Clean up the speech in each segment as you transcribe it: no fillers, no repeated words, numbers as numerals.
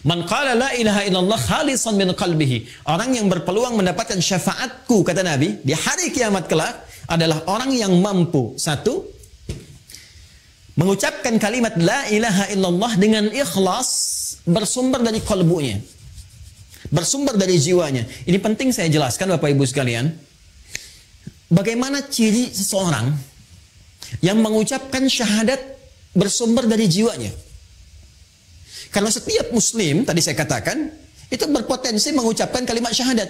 Man qala la ilaha illallah khalisan min qalbihi. Orang yang berpeluang mendapatkan syafaatku, kata Nabi, di hari kiamat kelak adalah orang yang mampu, satu, mengucapkan kalimat la ilaha illallah dengan ikhlas, bersumber dari kalbunya, bersumber dari jiwanya. Ini penting saya jelaskan Bapak Ibu sekalian. Bagaimana ciri seseorang yang mengucapkan syahadat bersumber dari jiwanya? Karena setiap muslim, tadi saya katakan, itu berpotensi mengucapkan kalimat syahadat.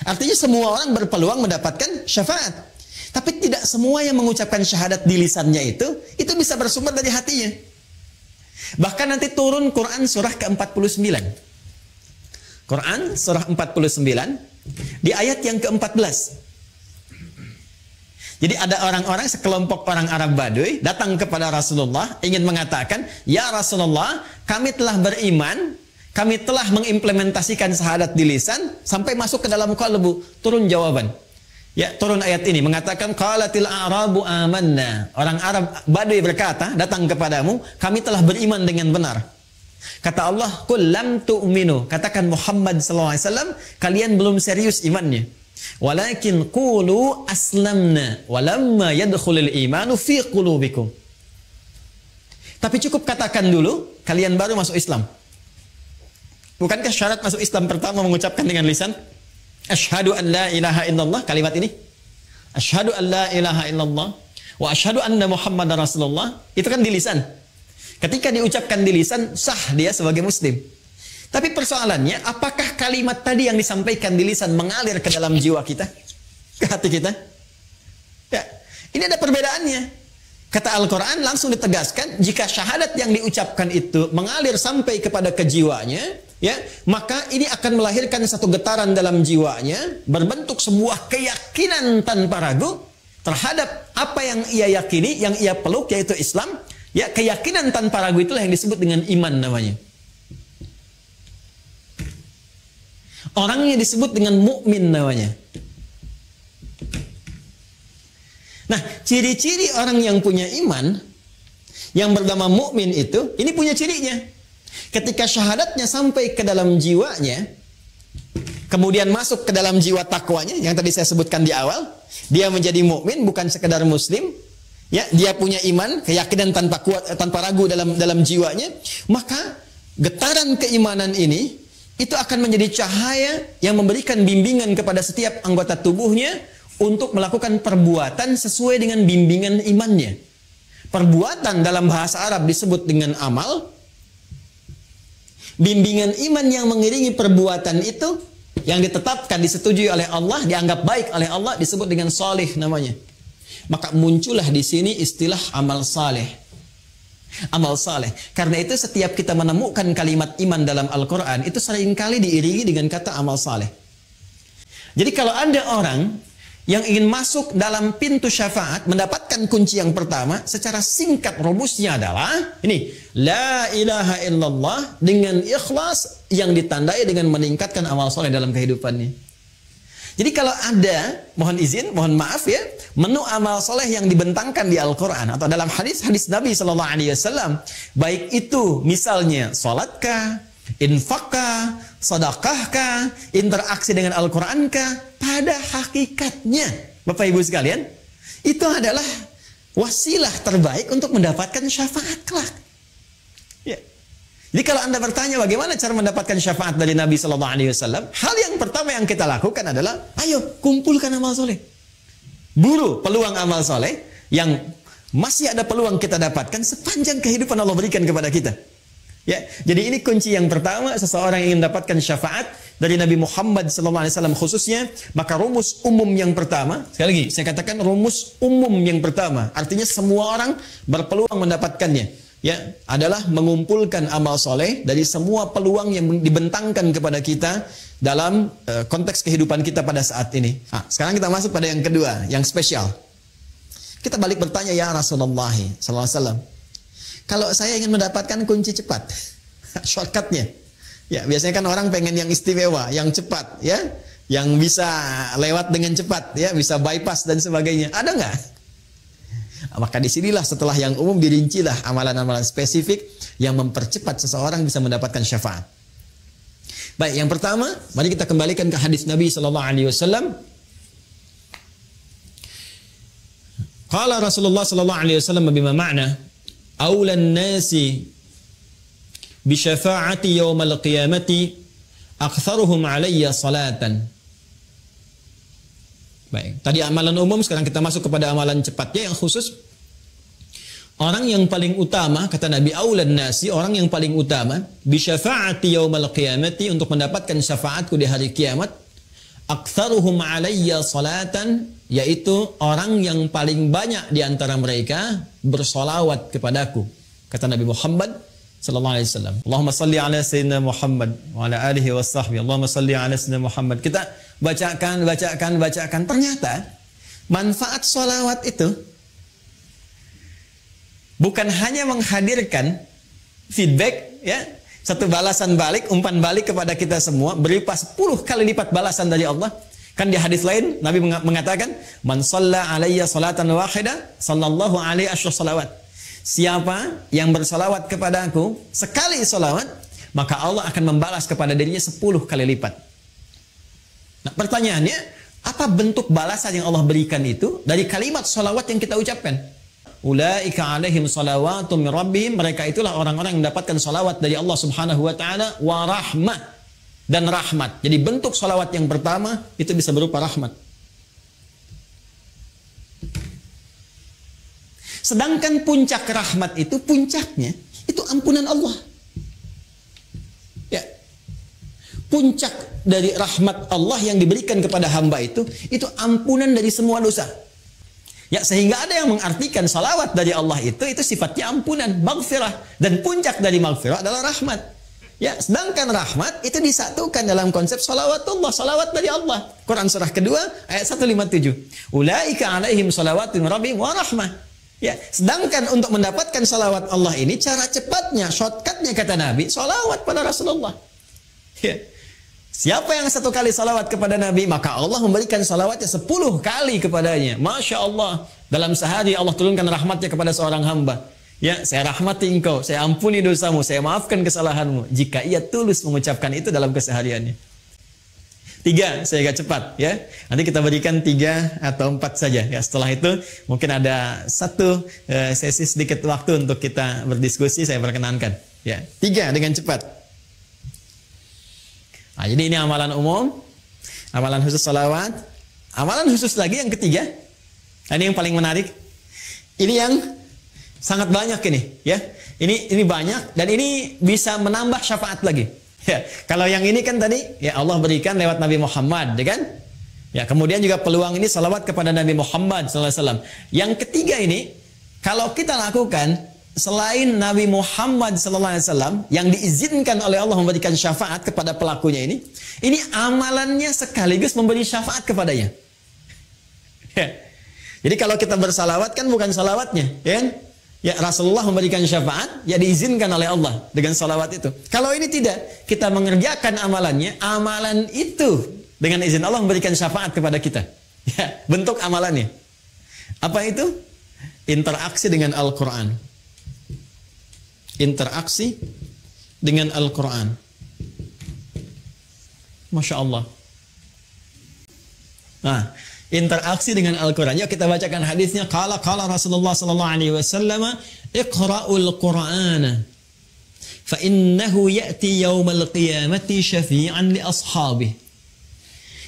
Artinya semua orang berpeluang mendapatkan syafaat. Tapi tidak semua yang mengucapkan syahadat di lisannya itu bisa bersumber dari hatinya. Bahkan nanti turun Quran surah ke-49. Quran surah 49 di ayat yang ke-14. Jadi ada orang-orang, sekelompok orang Arab Baduy datang kepada Rasulullah ingin mengatakan, "Ya Rasulullah, kami telah beriman, kami telah mengimplementasikan syahadat di lisan sampai masuk ke dalam qalbu." Turun jawaban. Ya, turun ayat ini mengatakan, "Qalatil a'rabu amanna." Orang Arab Baduy berkata, datang kepadamu, "Kami telah beriman dengan benar." Kata Allah, "Qul lam tu'minu." Katakan Muhammad SAW, kalian belum serius imannya. Walakin qulu aslamna walamma yadkhulul imanu fi qulubikum. Tapi cukup katakan dulu kalian baru masuk Islam. Bukankah syarat masuk Islam pertama mengucapkan dengan lisan? Asyhadu an la ilaha illallah, kalimat ini. Asyhadu an la ilaha illallah wa asyhadu anna Muhammadar Rasulullah. Itu kan di lisan. Ketika diucapkan di lisan, sah dia sebagai muslim. Tapi persoalannya, apakah kalimat tadi yang disampaikan di lisan mengalir ke dalam jiwa kita? Ke hati kita? Ya, ini ada perbedaannya. Kata Al-Quran langsung ditegaskan, jika syahadat yang diucapkan itu mengalir sampai kepada kejiwanya, ya, maka ini akan melahirkan satu getaran dalam jiwanya, berbentuk sebuah keyakinan tanpa ragu terhadap apa yang ia yakini, yang ia peluk, yaitu Islam. Ya, keyakinan tanpa ragu itulah yang disebut dengan iman namanya. Orangnya disebut dengan mukmin namanya. Nah, ciri-ciri orang yang punya iman, yang bernama mukmin itu, ini punya cirinya. Ketika syahadatnya sampai ke dalam jiwanya, kemudian masuk ke dalam jiwa takwanya, yang tadi saya sebutkan di awal, dia menjadi mukmin, bukan sekedar muslim. Ya, dia punya iman, keyakinan tanpa ragu dalam jiwanya, maka getaran keimanan ini itu akan menjadi cahaya yang memberikan bimbingan kepada setiap anggota tubuhnya untuk melakukan perbuatan sesuai dengan bimbingan imannya. Perbuatan dalam bahasa Arab disebut dengan amal. Bimbingan iman yang mengiringi perbuatan itu yang ditetapkan, disetujui oleh Allah, dianggap baik oleh Allah, disebut dengan salih namanya. Maka muncullah di sini istilah amal saleh. Amal saleh. Karena itu setiap kita menemukan kalimat iman dalam Al-Quran, itu seringkali diiringi dengan kata amal saleh. Jadi kalau ada orang yang ingin masuk dalam pintu syafaat, mendapatkan kunci yang pertama, secara singkat rumusnya adalah ini, la ilaha illallah dengan ikhlas yang ditandai dengan meningkatkan amal saleh dalam kehidupannya. Jadi kalau ada, mohon izin, mohon maaf ya, menu amal soleh yang dibentangkan di Al-Quran atau dalam hadis-hadis Nabi Sallallahu Alaihi Wasallam, baik itu misalnya salatkah, infakkah, sedekahkah, interaksi dengan Al-Qurankah, pada hakikatnya Bapak Ibu sekalian, itu adalah wasilah terbaik untuk mendapatkan syafaat kelak. Ya. Jadi kalau Anda bertanya bagaimana cara mendapatkan syafaat dari Nabi Sallallahu Alaihi Wasallam, hal yang pertama yang kita lakukan adalah, ayo kumpulkan amal soleh. Buru peluang amal soleh yang masih ada peluang kita dapatkan sepanjang kehidupan Allah berikan kepada kita. Ya, jadi ini kunci yang pertama, seseorang ingin mendapatkan syafaat dari Nabi Muhammad SAW khususnya, maka rumus umum yang pertama, sekali lagi saya katakan rumus umum yang pertama, artinya semua orang berpeluang mendapatkannya. Ya, adalah mengumpulkan amal soleh dari semua peluang yang dibentangkan kepada kita dalam konteks kehidupan kita pada saat ini. Nah, sekarang kita masuk pada yang kedua, yang spesial. Kita balik bertanya, ya Rasulullah SAW, kalau saya ingin mendapatkan kunci cepat, shortcutnya, ya biasanya kan orang pengen yang istimewa, yang cepat, ya, yang bisa lewat dengan cepat, ya, bisa bypass dan sebagainya. Ada nggak? Maka disinilah setelah yang umum dirincilah amalan-amalan spesifik yang mempercepat seseorang bisa mendapatkan syafaat. Baik, yang pertama, mari kita kembalikan ke hadis Nabi sallallahu alaihi wasallam. Qala Rasulullah sallallahu alaihi wasallam bima ma'na aulan nasi bi syafaati yaumal qiyamati aktsaruhum alayya salatan. Baik, tadi amalan umum, sekarang kita masuk kepada amalan cepatnya yang khusus. Orang yang paling utama, kata Nabi, aulan nasi, orang yang paling utama bi syafaati yaumal qiyamati, untuk mendapatkan syafaatku di hari kiamat, aktsaruhum alayya salatan, yaitu orang yang paling banyak di antara mereka bersolawat kepadaku, kata Nabi Muhammad sallallahu alaihi wasallam. Allahumma salli ala sayyidina Muhammad wa ala alihi wa sahbihi. Allahumma salli ala sayyidina Muhammad. Kita bacakan. Ternyata manfaat solawat itu bukan hanya menghadirkan feedback, ya, satu balasan balik, umpan balik kepada kita semua berupa 10 kali lipat balasan dari Allah. Kan di hadis lain Nabi mengatakan, man shalla alayya salatan wahidah sallallahu alaihi asyra salawat. Siapa yang bersalawat kepada aku sekali salawat, maka Allah akan membalas kepada dirinya 10 kali lipat. Nah, pertanyaannya, apa bentuk balasan yang Allah berikan itu dari kalimat salawat yang kita ucapkan? Ulaika alaihim salawatun min rabbihim, mereka itulah orang-orang yang mendapatkan salawat dari Allah Subhanahu wa taala, wa rahmah, dan rahmat. Jadi bentuk salawat yang pertama itu bisa berupa rahmat. Sedangkan puncak rahmat itu, puncaknya itu ampunan Allah. Ya. Puncak dari rahmat Allah yang diberikan kepada hamba itu ampunan dari semua dosa. Ya, sehingga ada yang mengartikan salawat dari Allah itu sifatnya ampunan, maghfirah, dan puncak dari maghfirah adalah rahmat. Ya, sedangkan rahmat itu disatukan dalam konsep salawatullah, salawat dari Allah. Quran surah kedua ayat 157. Ulaika alaihim salawatun rabbihim wa rahmah. Ya, sedangkan untuk mendapatkan salawat Allah ini, cara cepatnya, shortcutnya kata Nabi, salawat pada Rasulullah. Ya. Siapa yang 1 kali salawat kepada Nabi, maka Allah memberikan salawatnya 10 kali kepadanya. Masya Allah, dalam sehari Allah turunkan rahmatnya kepada seorang hamba. Ya, saya rahmati engkau, saya ampuni dosamu, saya maafkan kesalahanmu, jika ia tulus mengucapkan itu dalam kesehariannya. 3, saya agak cepat, ya. Nanti kita berikan 3 atau 4 saja. Ya, setelah itu mungkin ada 1 sesi sedikit waktu untuk kita berdiskusi, saya perkenankan. Ya, 3 dengan cepat. Nah, jadi ini amalan umum, amalan khusus salawat, amalan khusus lagi yang ketiga. Nah, ini yang paling menarik. Ini yang sangat banyak ini, ya. Ini banyak dan ini bisa menambah syafaat lagi. Ya, kalau yang ini kan tadi ya Allah berikan lewat Nabi Muhammad, ya kan? Ya, kemudian juga peluang ini salawat kepada Nabi Muhammad SAW. Yang ketiga ini, kalau kita lakukan selain Nabi Muhammad SAW yang diizinkan oleh Allah memberikan syafaat kepada pelakunya ini amalannya sekaligus memberi syafaat kepadanya. Ya. Jadi kalau kita bersalawat kan bukan salawatnya, ya kan? Ya, Rasulullah memberikan syafaat, ya diizinkan oleh Allah dengan salawat itu. Kalau ini tidak, kita mengerjakan amalannya, amalan itu dengan izin Allah memberikan syafaat kepada kita. Ya, bentuk amalannya. Apa itu? Interaksi dengan Al-Quran. Interaksi dengan Al-Quran. Masya Allah. Nah, interaksi dengan Al-Quran. Yuk kita bacakan hadisnya. Qala Rasulullah sallallahu alaihi wasallam, "Iqra'ul Qur'ana fa innahu ya'ti yaumal qiyamati syafi'an li ashabihi."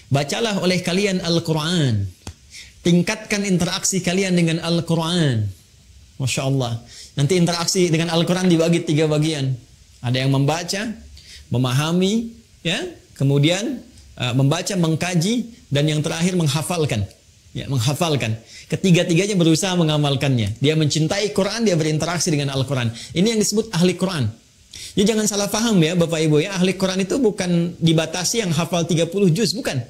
Bacalah oleh kalian Al-Quran. Tingkatkan interaksi kalian dengan Al-Quran. Masya Allah. Nanti interaksi dengan Al-Quran dibagi 3 bagian. Ada yang membaca, memahami, ya, kemudian membaca, mengkaji, dan yang terakhir menghafalkan. Ya, menghafalkan. Ketiga-tiganya berusaha mengamalkannya. Dia mencintai Quran, dia berinteraksi dengan Al-Quran. Ini yang disebut ahli Quran. Ya, jangan salah paham ya Bapak Ibu ya. Ahli Quran itu bukan dibatasi yang hafal 30 juz, bukan.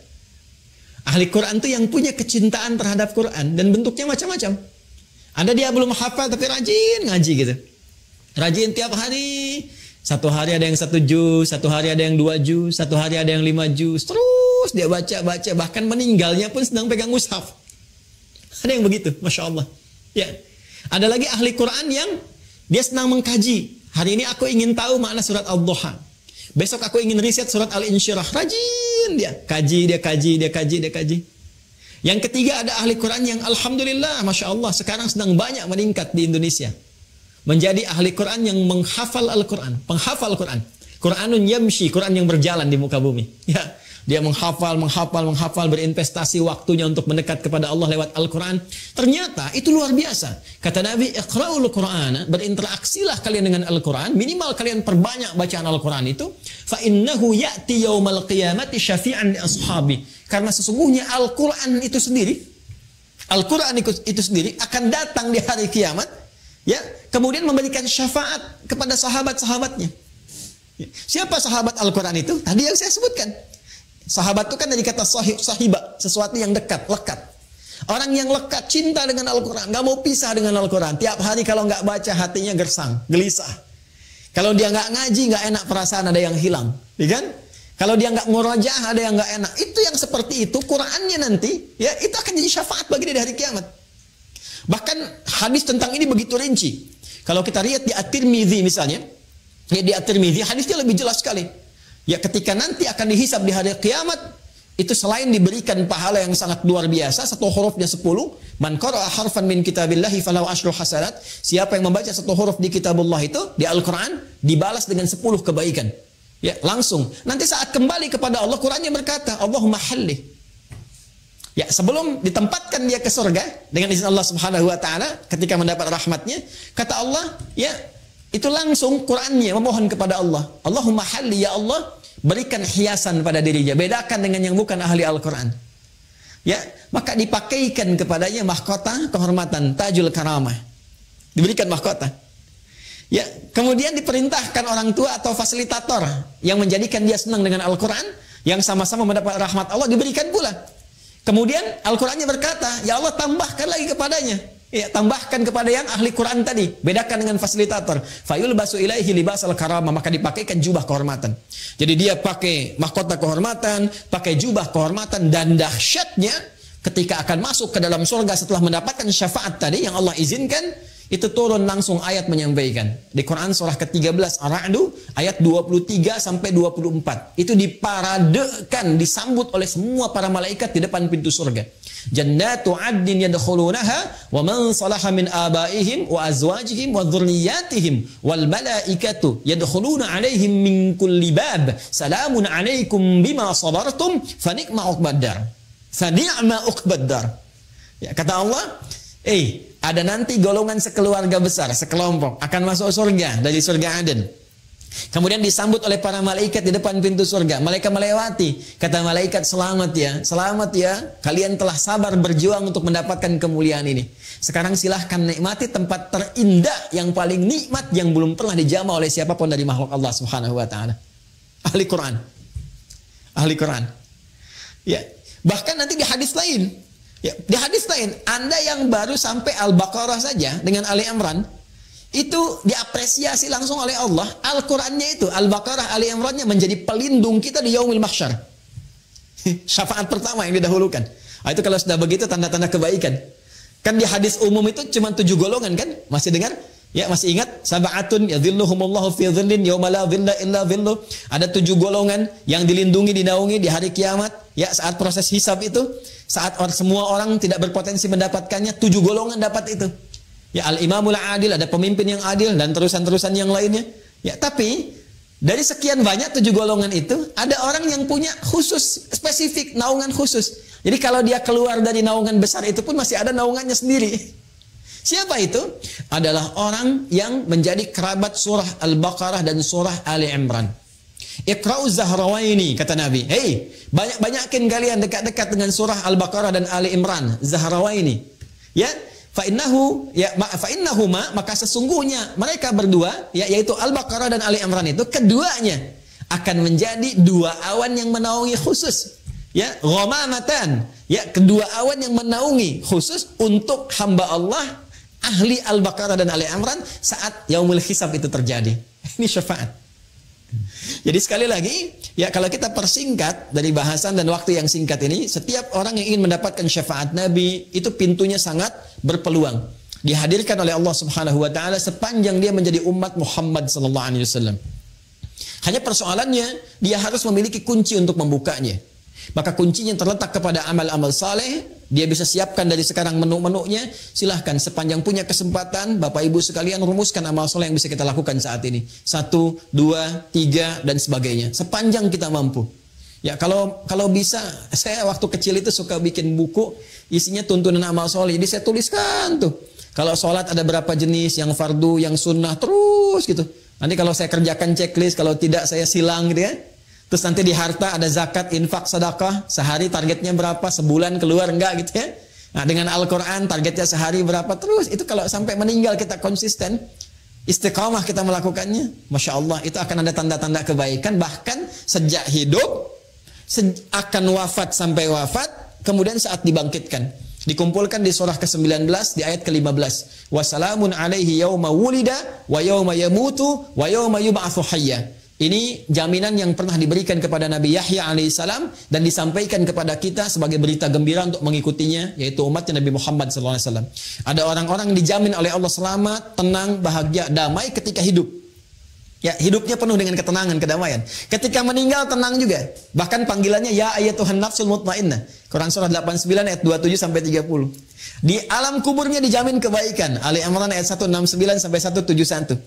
Ahli Quran itu yang punya kecintaan terhadap Quran dan bentuknya macam-macam. Ada dia belum hafal tapi rajin ngaji gitu. Rajin tiap hari. Satu hari ada yang 1 juz, satu hari ada yang 2 juz, satu hari ada yang 5 juz. Terus dia baca, bahkan meninggalnya pun sedang pegang mushaf. Ada yang begitu, Masya Allah. Ya. Ada lagi ahli Quran yang dia senang mengkaji. Hari ini aku ingin tahu makna surat Al-Duha. Besok aku ingin riset surat Al-Insyirah. Rajin dia. Kaji, dia kaji, dia kaji, dia kaji. Yang ketiga ada ahli Quran yang alhamdulillah, Masya Allah, sekarang sedang banyak meningkat di Indonesia. Menjadi ahli Quran yang menghafal Al-Quran. Penghafal Quran. Quranun yamshi, Quran yang berjalan di muka bumi. Ya. Dia menghafal, berinvestasi waktunya untuk mendekat kepada Allah lewat Al-Quran. Ternyata itu luar biasa. Kata Nabi, iqra'ul Qur'ana, berinteraksilah kalian dengan Al-Quran, minimal kalian perbanyak bacaan Al-Quran itu. Fa innahu ya'ti yaumal qiyamati syafi'an li ashabi. Karena sesungguhnya Al-Quran itu sendiri, akan datang di hari kiamat, ya, kemudian memberikan syafaat kepada sahabat-sahabatnya. Siapa sahabat Al-Quran itu? Tadi yang saya sebutkan. Sahabat itu kan dari kata sahiba, sesuatu yang dekat, lekat. Orang yang lekat, cinta dengan Al-Quran, nggak mau pisah dengan Al-Quran. Tiap hari kalau nggak baca hatinya gersang, gelisah. Kalau dia nggak ngaji, nggak enak, perasaan ada yang hilang, ya kan? Kalau dia nggak murajaah, ada yang nggak enak. Itu yang seperti itu, Qurannya nanti, ya itu akan jadi syafaat bagi dia di hari kiamat. Bahkan hadis tentang ini begitu rinci. Kalau kita lihat di At-Tirmidzi misalnya, ya di At-Tirmidzi hadisnya lebih jelas sekali. Ya ketika nanti akan dihisab di hari kiamat, itu selain diberikan pahala yang sangat luar biasa, satu hurufnya 10, man qara'a harfan min kitabillahi falahu asyru hasanat, siapa yang membaca satu huruf di kitabullah itu, di Al-Quran, dibalas dengan 10 kebaikan. Ya langsung. Nanti saat kembali kepada Allah, Qurannya berkata, Allahumma halli. Ya sebelum ditempatkan dia ke surga, dengan izin Allah subhanahu wa ta'ala, ketika mendapat rahmatnya, kata Allah, ya itu langsung Qurannya memohon kepada Allah. Allahumma halli, ya Allah, berikan hiasan pada dirinya. Bedakan dengan yang bukan ahli Al-Quran. Ya, maka dipakaikan kepadanya mahkota kehormatan, tajul karamah. Diberikan mahkota. Ya, kemudian diperintahkan orang tua atau fasilitator yang menjadikan dia senang dengan Al-Quran, yang sama-sama mendapat rahmat Allah, diberikan pula. Kemudian Al-Qurannya berkata, ya Allah tambahkan lagi kepadanya. Ya, tambahkan kepada yang ahli Quran tadi. Bedakan dengan fasilitator. Fayul basu ilaihi libasal karamah, maka dipakaikan jubah kehormatan. Jadi dia pakai mahkota kehormatan, pakai jubah kehormatan, dan dahsyatnya ketika akan masuk ke dalam surga setelah mendapatkan syafaat tadi yang Allah izinkan, itu turun langsung ayat menyampaikan. Di Quran surah ke-13 Ar-Ra'd ayat 23 sampai 24. Itu diparadekan, disambut oleh semua para malaikat di depan pintu surga. Jannatu 'adnin yadkhulunaha wa man salaha min abaihim wa azwajihim wa dhurriyyatihim wal malaikatu yadkhuluna 'alaihim min kulli bab salamun 'alaikum bima sabartum fa ni'ma 'uqbaddar. Fa ni'ma 'uqbaddar. Ya kata Allah, ada nanti golongan sekeluarga besar, sekelompok akan masuk surga dari surga Aden. Kemudian disambut oleh para malaikat di depan pintu surga. Malaikat melewati. Kata malaikat, selamat ya, kalian telah sabar berjuang untuk mendapatkan kemuliaan ini. Sekarang silahkan nikmati tempat terindah yang paling nikmat yang belum pernah dijamah oleh siapapun dari makhluk Allah subhanahu wa ta'ala. Ahli Quran. Ahli Quran. Ya, bahkan nanti di hadis lain, ya, di hadis lain, Anda yang baru sampai Al-Baqarah saja dengan Ali Imran, itu diapresiasi langsung oleh Allah. Al-Qurannya itu, Al-Baqarah, Ali Imrannya menjadi pelindung kita di yaumil mahsyar. Syafaat pertama yang didahulukan. Itu kalau sudah begitu tanda-tanda kebaikan. Kan di hadis umum itu cuma 7 golongan kan? Masih dengar? Ya, masih ingat? Sab'atun yadhilluhumullahu fi dhillin yauma la dhilla illa dhilluh. Ada 7 golongan yang dilindungi, dinaungi di hari kiamat. Ya, saat proses hisab itu, saat semua orang tidak berpotensi mendapatkannya, 7 golongan dapat itu. Ya, al-imamul adil, ada pemimpin yang adil, dan terusan-terusan yang lainnya. Ya, tapi dari sekian banyak 7 golongan itu, ada orang yang punya khusus, spesifik, naungan khusus. Jadi kalau dia keluar dari naungan besar itu pun masih ada naungannya sendiri. Siapa itu? Adalah orang yang menjadi kerabat surah Al-Baqarah dan surah Ali Imran. Iqra'u Zahrawaini, kata Nabi. Banyak-banyakin kalian dekat-dekat dengan surah Al-Baqarah dan Ali Imran. Zahrawaini. Ya, fa'innahuma, maka sesungguhnya mereka berdua, ya, yaitu Al-Baqarah dan Ali Imran itu, keduanya akan menjadi 2 awan yang menaungi khusus. Ya, ghamamatan. Ya, kedua awan yang menaungi khusus untuk hamba Allah ahli Al-Baqarah dan Ali Imran saat yaumul hisab itu terjadi. Ini syafaat. Jadi sekali lagi, ya kalau kita persingkat dari bahasan dan waktu yang singkat ini, setiap orang yang ingin mendapatkan syafaat Nabi itu pintunya sangat berpeluang. dihadirkan oleh Allah Subhanahu wa taala sepanjang dia menjadi umat Muhammad sallallahu alaihi wasallam. Hanya persoalannya dia harus memiliki kunci untuk membukanya. Maka kuncinya terletak kepada amal-amal saleh. Dia bisa siapkan dari sekarang menu-menunya. Silahkan sepanjang punya kesempatan, Bapak Ibu sekalian rumuskan amal saleh yang bisa kita lakukan saat ini. 1, 2, 3 dan sebagainya. Sepanjang kita mampu. Ya kalau bisa, saya waktu kecil itu suka bikin buku isinya tuntunan amal saleh. Jadi saya tuliskan tuh. Kalau sholat ada berapa jenis, yang fardu, yang sunnah, terus gitu. Nanti kalau saya kerjakan checklist, kalau tidak saya silang gitu ya. Terus nanti di harta ada zakat, infak, sedekah, sehari targetnya berapa, sebulan keluar enggak gitu ya. Nah dengan Al-Quran targetnya sehari berapa, terus itu kalau sampai meninggal kita konsisten, istiqamah kita melakukannya, Masya Allah itu akan ada tanda-tanda kebaikan, bahkan sejak hidup, akan wafat sampai wafat, kemudian saat dibangkitkan. Dikumpulkan di surah ke-19 di ayat ke-15. Wassalamun alaihi yauma wulida wa yauma yamutu wa yauma yub'atsu hayya. Ini jaminan yang pernah diberikan kepada Nabi Yahya alaihissalam dan disampaikan kepada kita sebagai berita gembira untuk mengikutinya, yaitu umatnya Nabi Muhammad SAW. Ada orang-orang dijamin oleh Allah selamat, tenang, bahagia, damai ketika hidup. Ya, hidupnya penuh dengan ketenangan, kedamaian. Ketika meninggal tenang juga. Bahkan panggilannya ya ayyatuhan nafsul mutmainnah. Quran surah 89 ayat 27 sampai 30. Di alam kuburnya dijamin kebaikan. Ali Imran ayat 169 sampai 171.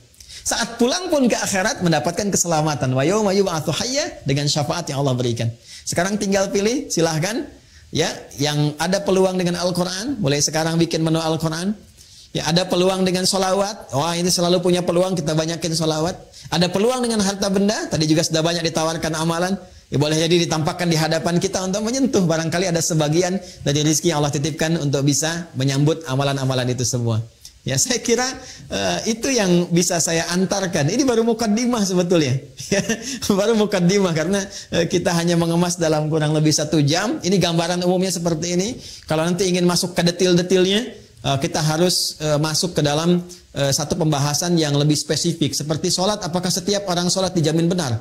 Saat pulang pun ke akhirat mendapatkan keselamatan. Wa yauma yub'atsu hayya dengan syafaat yang Allah berikan. Sekarang tinggal pilih, silahkan. Ya, yang ada peluang dengan Al-Quran, mulai sekarang bikin menu Al-Quran. Ya, ada peluang dengan sholawat. Wah, ini selalu punya peluang, kita banyakin sholawat. Ada peluang dengan harta benda. Tadi juga sudah banyak ditawarkan amalan. Ya, boleh jadi ditampakkan di hadapan kita untuk menyentuh. Barangkali ada sebagian dari rezeki yang Allah titipkan untuk bisa menyambut amalan-amalan itu semua. Ya, saya kira itu yang bisa saya antarkan. Ini baru mukaddimah sebetulnya. Baru mukaddimah karena kita hanya mengemas dalam kurang lebih 1 jam. Ini gambaran umumnya seperti ini. Kalau nanti ingin masuk ke detail-detailnya, kita harus masuk ke dalam satu pembahasan yang lebih spesifik. Seperti sholat, apakah setiap orang sholat dijamin benar?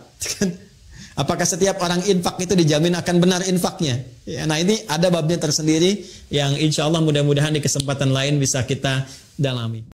Apakah setiap orang infak itu dijamin akan benar infaknya? Ya, nah ini ada babnya tersendiri yang insya Allah mudah-mudahan di kesempatan lain bisa kita dalami.